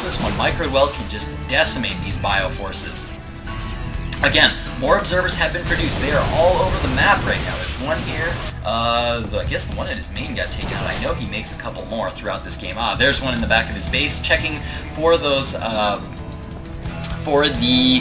Colossus, one micro-dwell can just decimate these bioforces. Again, more observers have been produced. They are all over the map right now. There's one here. I guess the one in his main got taken out. I know he makes a couple more throughout this game. Ah, there's one in the back of his base, checking for those, for the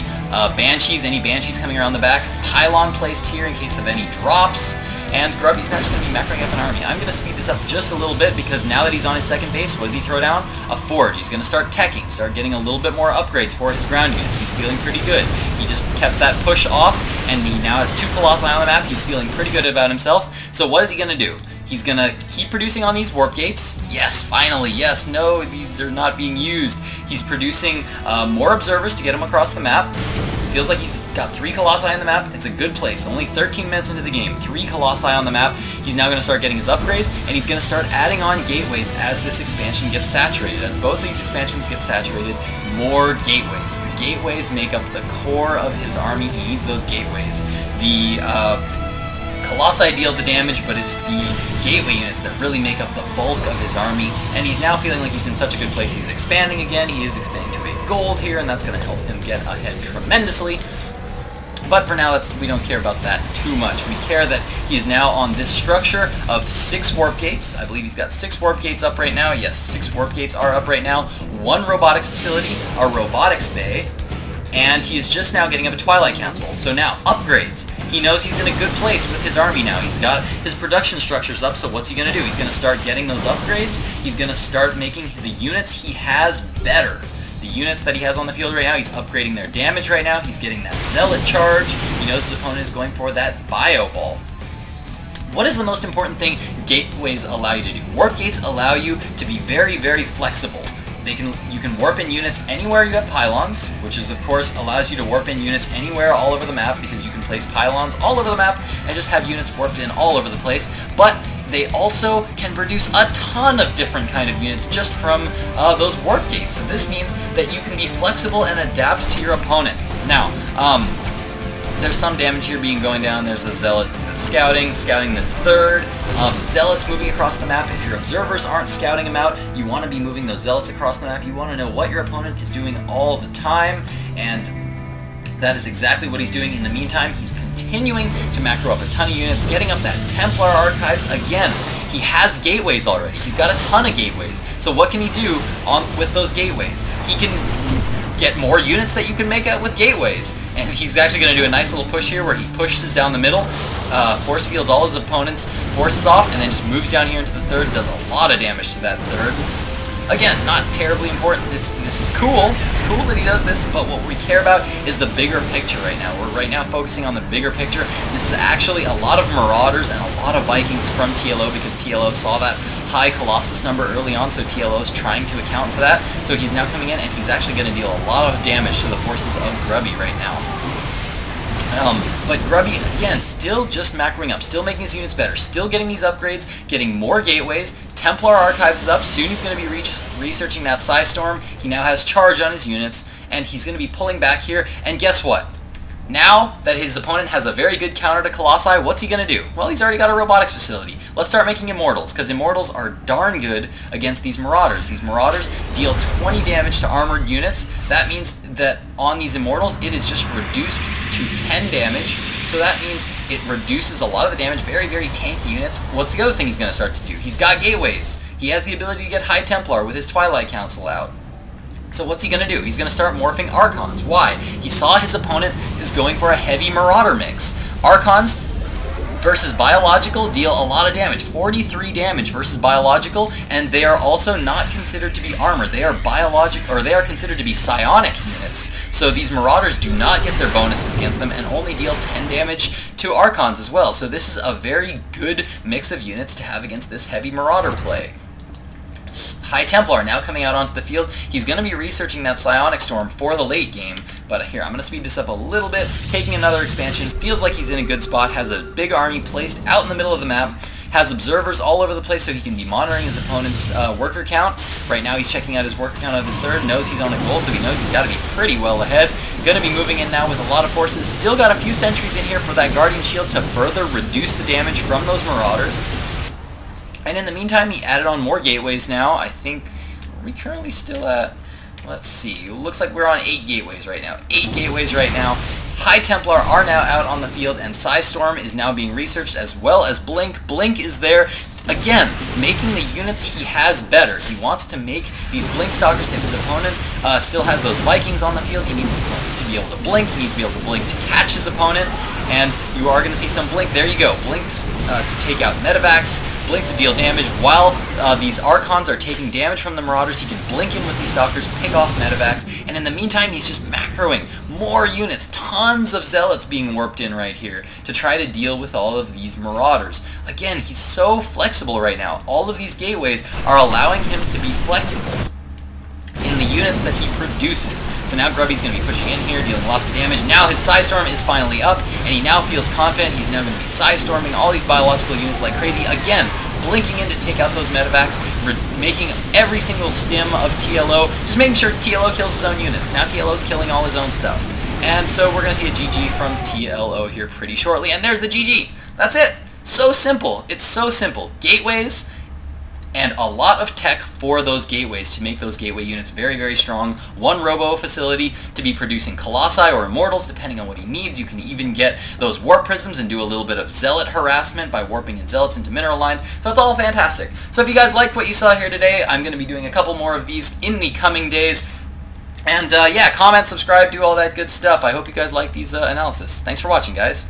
Banshees, any Banshees coming around the back. Pylon placed here in case of any drops. And Grubby's now just going to be macroing up an army. I'm going to speed this up just a little bit because now that he's on his second base, what does he throw down? A forge. He's going to start teching, start getting a little bit more upgrades for his ground units. He's feeling pretty good. He just kept that push off, and he now has 2 Colossi on the map. He's feeling pretty good about himself. So what is he going to do? He's going to keep producing on these warp gates. Yes, finally. Yes, no, these are not being used. He's producing more observers to get him across the map. Feels like he's got 3 Colossi on the map. It's a good place. Only 13 minutes into the game, 3 Colossi on the map. He's now going to start getting his upgrades, and he's going to start adding on gateways as this expansion gets saturated. As both of these expansions get saturated, more gateways. The gateways make up the core of his army. He needs those gateways. The Colossi deal the damage, but it's the gateway units that really make up the bulk of his army, and he's now feeling like he's in such a good place. He's expanding again. He is expanding to a gold here, and that's going to help him get ahead tremendously. But for now, we don't care about that too much. We care that he is now on this structure of 6 warp gates. I believe he's got 6 warp gates up right now. Yes, 6 warp gates are up right now. 1 robotics facility, a robotics bay, and he is just now getting up a Twilight Council. So now, upgrades. He knows he's in a good place with his army now. He's got his production structures up, so what's he going to do? He's going to start getting those upgrades. He's going to start making the units he has better. The units that he has on the field right now, he's upgrading their damage right now. He's getting that Zealot charge. He knows his opponent is going for that Bio Ball. What is the most important thing gateways allow you to do? Warp gates allow you to be very, very flexible. You can warp in units anywhere you have pylons, which is of course allows you to warp in units anywhere all over the map because you can place pylons all over the map and just have units warped in all over the place. But they also can produce a ton of different kind of units just from those warp gates. So this means that you can be flexible and adapt to your opponent. Now, there's some damage here going down. There's a Zealot that's scouting this third. Zealots moving across the map. If your observers aren't scouting them out, you want to be moving those Zealots across the map. You want to know what your opponent is doing all the time, and that is exactly what he's doing. In the meantime, he's continuing to macro up a ton of units, getting up that Templar archives. Again, he has gateways already. He's got a ton of gateways. So what can he do with those gateways? He can get more units that you can make out with gateways. And he's actually going to do a nice little push here where he pushes down the middle, force fields all his opponents' forces off, and then just moves down here into the third, does a lot of damage to that third. Again, not terribly important. This is cool. It's cool that he does this, but what we care about is the bigger picture right now. We're right now focusing on the bigger picture. This is actually a lot of Marauders and a lot of Vikings from TLO because TLO saw that high Colossus number early on, so TLO is trying to account for that. So he's now coming in and he's actually going to deal a lot of damage to the forces of Grubby right now. But Grubby, again, still just macroing up, still making his units better, still getting these upgrades, getting more gateways. Templar Archives is up. Soon he's going to be researching that Psystorm. He now has charge on his units, and he's going to be pulling back here. And guess what? Now that his opponent has a very good counter to Colossi, what's he going to do? Well, he's already got a robotics facility. Let's start making Immortals, because Immortals are darn good against these Marauders. These Marauders deal 20 damage to armored units. That means that on these Immortals, it is just reduced to 10 damage. So that means it reduces a lot of the damage, very, very tanky units. What's the other thing he's going to start to do? He's got gateways. He has the ability to get High Templar with his Twilight Council out. So what's he going to do? He's going to start morphing Archons. Why? He saw his opponent is going for a heavy Marauder mix. Archons versus Biological deal a lot of damage. 43 damage versus Biological, and they are also not considered to be armored. They are they are considered to be psionic units. So these Marauders do not get their bonuses against them and only deal 10 damage to Archons as well. So this is a very good mix of units to have against this heavy Marauder play. High Templar now coming out onto the field. He's going to be researching that Psionic Storm for the late game. But here, I'm going to speed this up a little bit. Taking another expansion. Feels like he's in a good spot. Has a big army placed out in the middle of the map. Has observers all over the place so he can be monitoring his opponent's worker count. Right now he's checking out his worker count of his third. Knows he's on a gold, so he knows he's got to be pretty well ahead. Going to be moving in now with a lot of forces. Still got a few sentries in here for that Guardian Shield to further reduce the damage from those Marauders. And in the meantime, he added on more gateways now. I think, are we currently still at let's see. Looks like we're on 8 gateways right now. 8 gateways right now. High Templar are now out on the field, and Psystorm is now being researched, as well as Blink. Blink is there, again, making the units he has better. He wants to make these Blink Stalkers. If his opponent still has those Vikings on the field, he needs to be able to Blink. He needs to be able to Blink to catch his opponent, and you are going to see some Blink. There you go. Blinks to take out Medivacs. Blink to deal damage. While these Archons are taking damage from the Marauders, he can blink in with these Stalkers, pick off Medivacs, and in the meantime, he's just macroing more units. Tons of Zealots being warped in right here to try to deal with all of these Marauders. Again, he's so flexible right now. All of these gateways are allowing him to be flexible in the units that he produces. So now Grubby's going to be pushing in here, dealing lots of damage. Now his Psystorm is finally up, and he now feels confident. He's now going to be Psystorming all these biological units like crazy. Again, blinking in to take out those Medivacs, making every single stim of TLO, just making sure TLO kills his own units. Now TLO's killing all his own stuff. And so we're going to see a GG from TLO here pretty shortly, and there's the GG. That's it. So simple. It's so simple. Gateways, and a lot of tech for those gateways to make those gateway units very, very strong. One Robo facility to be producing Colossi or Immortals, depending on what he needs. You can even get those Warp Prisms and do a little bit of Zealot harassment by warping in Zealots into mineral lines. So it's all fantastic. So if you guys liked what you saw here today, I'm going to be doing a couple more of these in the coming days. And yeah, comment, subscribe, do all that good stuff. I hope you guys like these analysis. Thanks for watching, guys.